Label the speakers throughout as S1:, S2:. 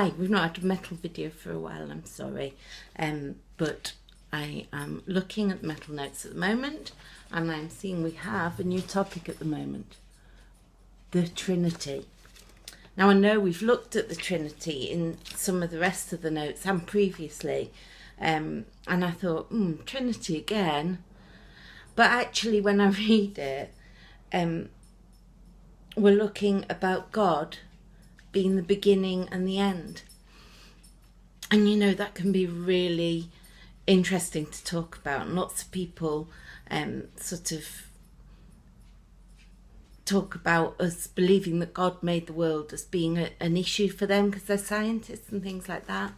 S1: Hi, we've not had a metal video for a while, I'm sorry. But I am looking at metal notes at the moment, and I'm seeing we have a new topic at the moment. The Trinity. Now I know we've looked at the Trinity in some of the rest of the notes and previously, and I thought, Trinity again. But actually when I read it, we're looking about God being the beginning and the end. And you know, that can be really interesting to talk about. And lots of people sort of talk about us believing that God made the world as being an issue for them because they're scientists and things like that.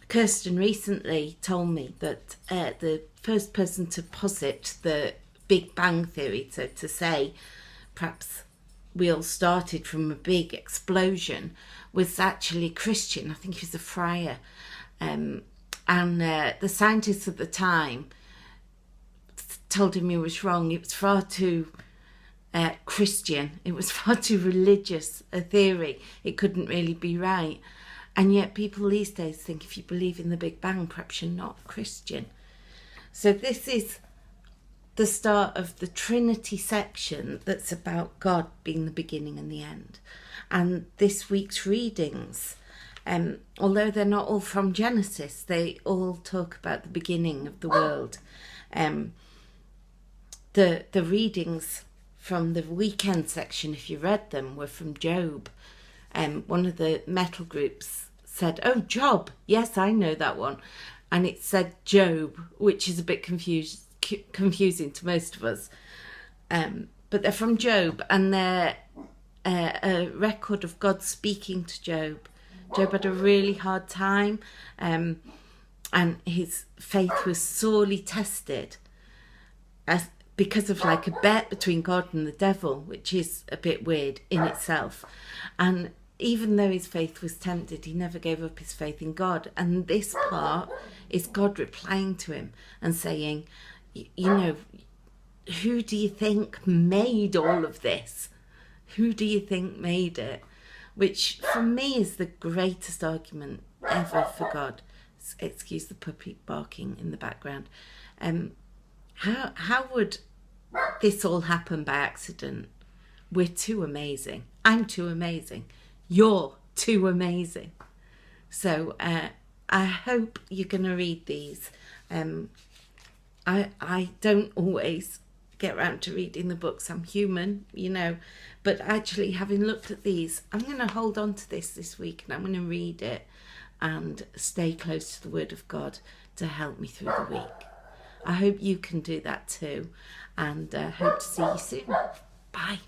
S1: Kirsten recently told me that the first person to posit the Big Bang Theory, so to say, perhaps we all started from a big explosion, was actually Christian. I think he was a friar. And the scientists at the time told him he was wrong. It was far too Christian. It was far too religious a theory. It couldn't really be right. And yet people these days think if you believe in the Big Bang, perhaps you're not Christian. So this is the start of the Trinity section that's about God being the beginning and the end. And this week's readings, although they're not all from Genesis, they all talk about the beginning of the world. The readings from the weekend section, if you read them, were from Job. One of the Mettle groups said, "Oh, Job, yes, I know that one." And it said Job, which is a bit confusing to most of us. But they're from Job, and they're a record of God speaking to Job. Job had a really hard time, and his faith was sorely tested because of like a bet between God and the devil, which is a bit weird in itself. And even though his faith was tempted, he never gave up his faith in God. And this part is God replying to him and saying, you know, who do you think made all of this? Who do you think made it? Which for me is the greatest argument ever for God. Excuse the puppy barking in the background. How would this all happen by accident? We're too amazing. I'm too amazing. You're too amazing. So I hope you're going to read these. I don't always get around to reading the books. I'm human, you know. But actually, having looked at these, I'm going to hold on to this week, and I'm going to read it and stay close to the Word of God to help me through the week. I hope you can do that too, and hope to see you soon. Bye.